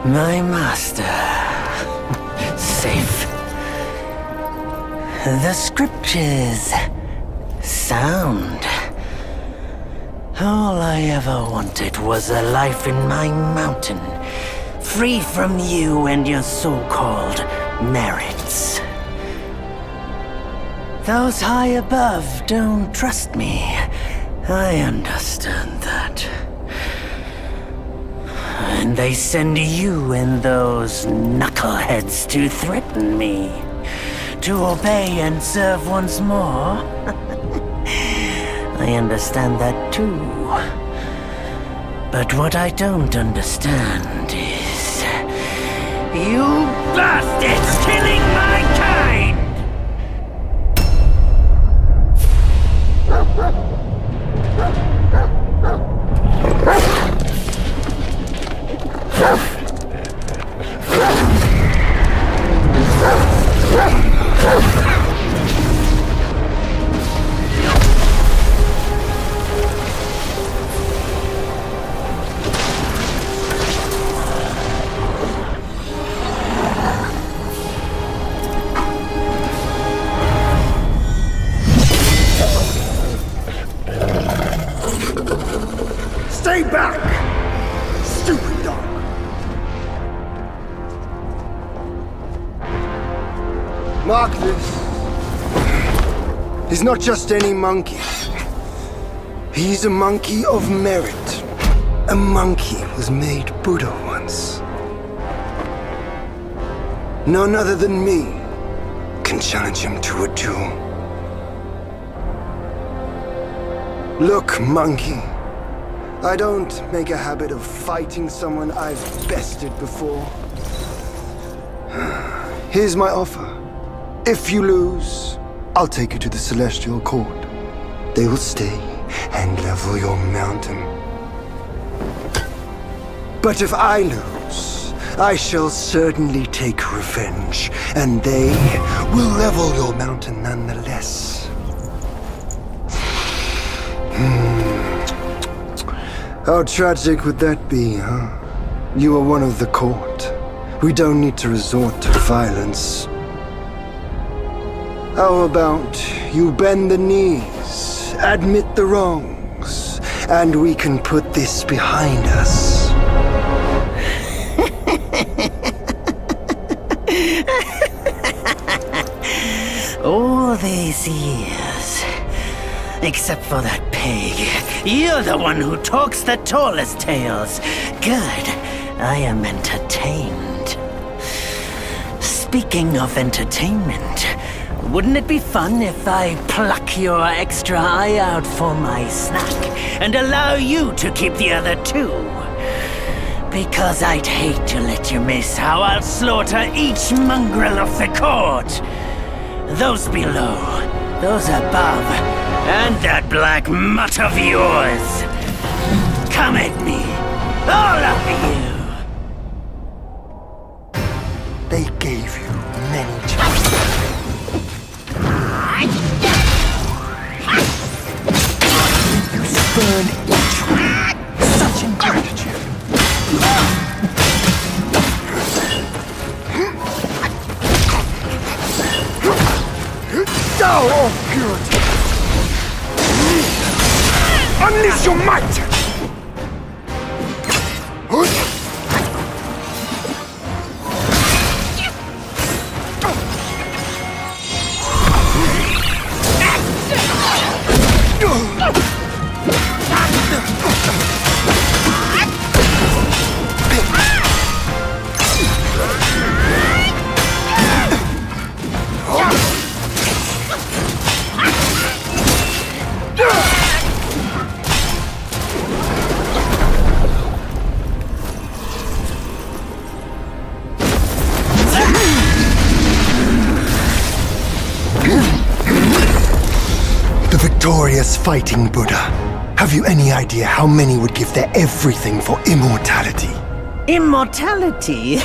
My master. Safe. The scriptures. Sound. All I ever wanted was a life in my mountain, free from you and your so-called merits. Those high above don't trust me. I understand that. And they send you and those knuckleheads to threaten me. To obey and serve once more. I understand that too. But what I don't understand is... you bastards killing my kind! Stay back! Stupid dog! Mark this. He's not just any monkey. He's a monkey of merit. A monkey was made Buddha once. None other than me can challenge him to a duel. Look, monkey. I don't make a habit of fighting someone I've bested before. Here's my offer. If you lose, I'll take you to the Celestial Court. They will stay and level your mountain. But if I lose, I shall certainly take revenge, and they will level your mountain nonetheless. How tragic would that be, huh? You are one of the court. We don't need to resort to violence. How about you bend the knees, admit the wrongs, and we can put this behind us? All these years, except for that pig, you're the one who talks the tallest tales. Good, I am entertained. Speaking of entertainment, wouldn't it be fun if I pluck your extra eye out for my snack and allow you to keep the other two? Because I'd hate to let you miss how I'll slaughter each mongrel of the court. Those below, those above, and that black mutt of yours. Come at me, all of you. They gave you many chances. You spurn each one. Such ingratitude. Thou of purity! Unleash your might! Victorious fighting Buddha. Have you any idea how many would give their everything for immortality? Immortality?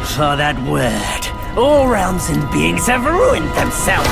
For that word, all realms and beings have ruined themselves.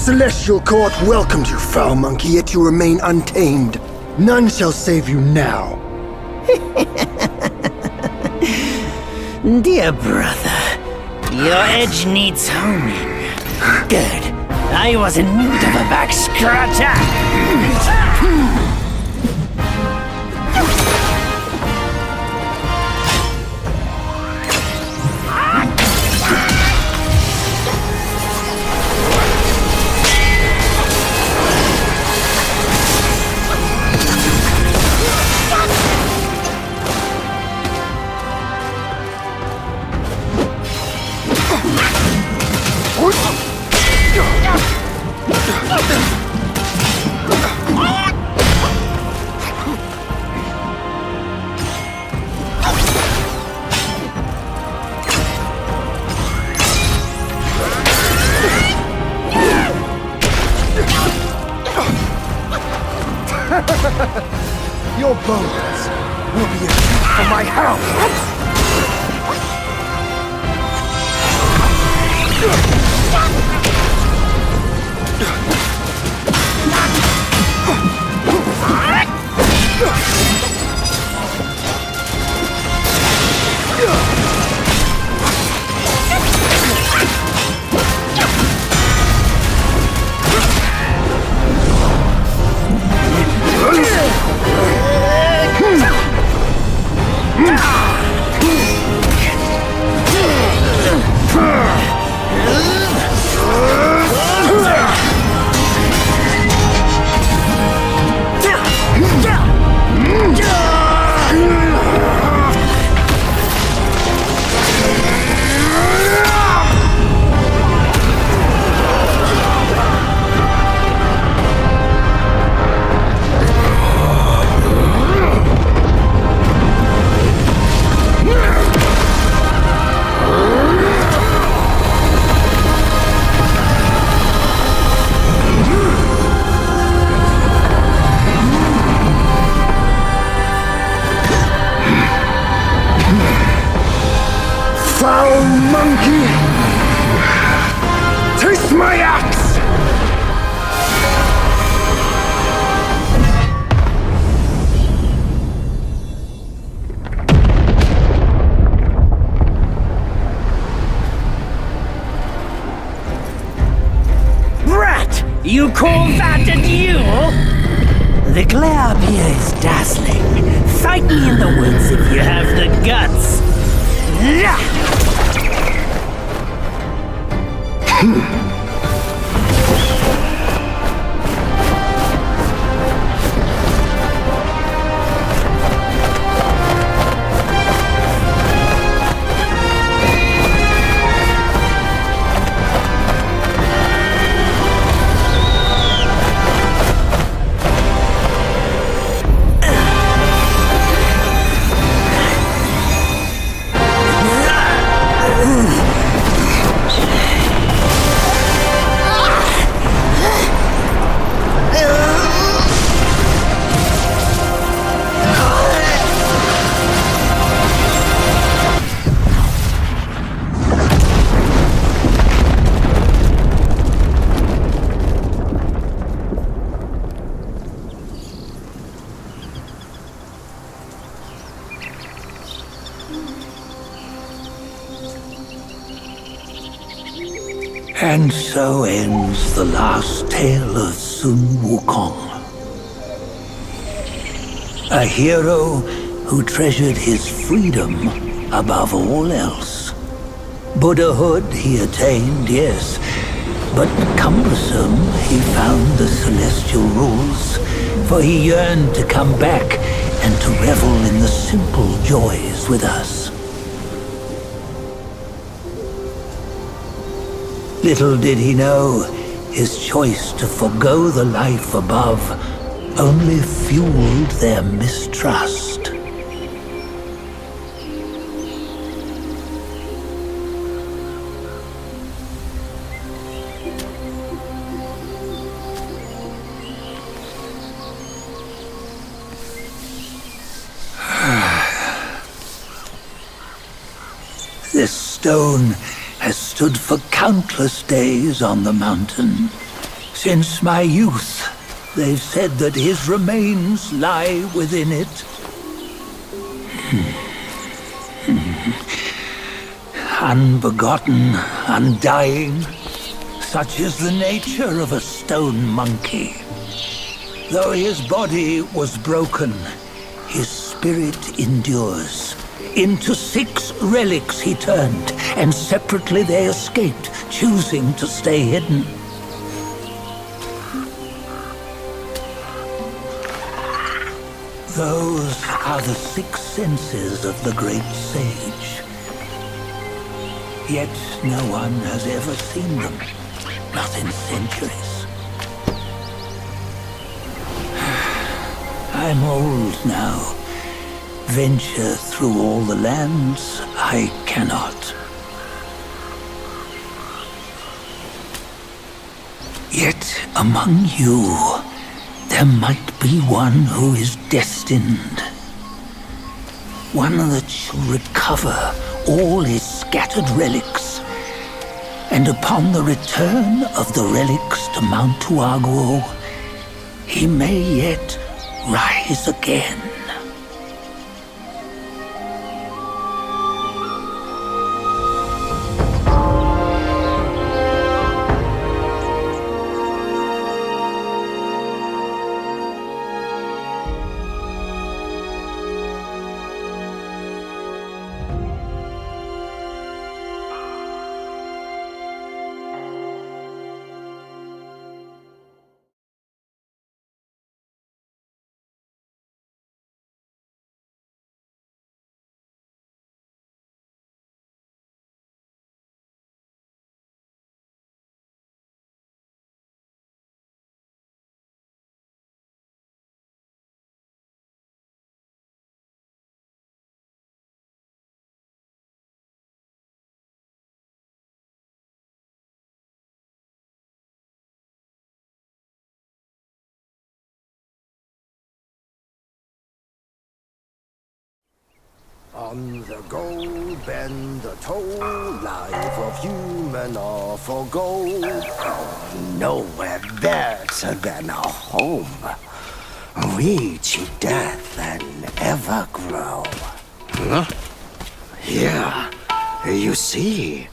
celestial court welcomed you, foul monkey, yet you remain untamed. None shall save you now. Dear brother, your edge needs honing. Good. I was in need of a back scratcher. Your bones will be a treat for my house. Foul monkey! Taste my axe! Brat! You call that a duel? The glare up here is dazzling. Fight me in the woods if you have the guts. And so ends the last tale of Sun Wukong. A hero who treasured his freedom above all else. Buddhahood he attained, yes, but cumbersome he found the celestial rules, for he yearned to come back and to revel in the simple joys with us. Little did he know, his choice to forgo the life above only fueled their mistrust. This stone has stood for countless days on the mountain, Since my youth, they've said that his remains lie within it. Unbegotten, undying, such is the nature of a stone monkey. Though his body was broken, his spirit endures. Into 6 relics he turned, and separately they escaped, choosing to stay hidden. Those are the 6 senses of the great sage. Yet no one has ever seen them, not in centuries. I'm old now. Venture through all the lands I cannot. Yet among you, there might be one who is destined. One that shall recover all his scattered relics. And upon the return of the relics to Mount Tuaguo, he may yet rise again. On the go, bend the toe, life of human all for gold. Oh, nowhere better than a home. We cheat death and ever grow. Huh? Here, you see,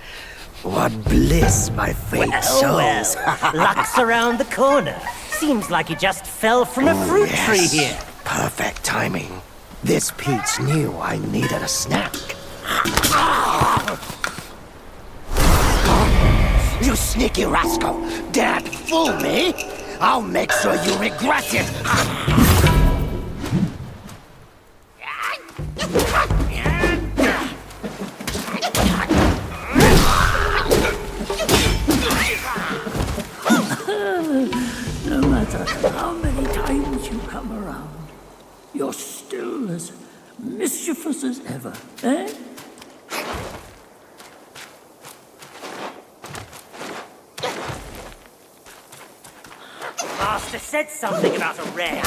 what bliss my fate shows. Luck's around the corner. Seems like he just fell from a fruit tree here. Perfect timing. This peach knew I needed a snack. You sneaky rascal! Dare to fool me? I'll make sure you regret it! No matter how many times you come around, you're still as mischievous as ever, eh? Master said something about a rare.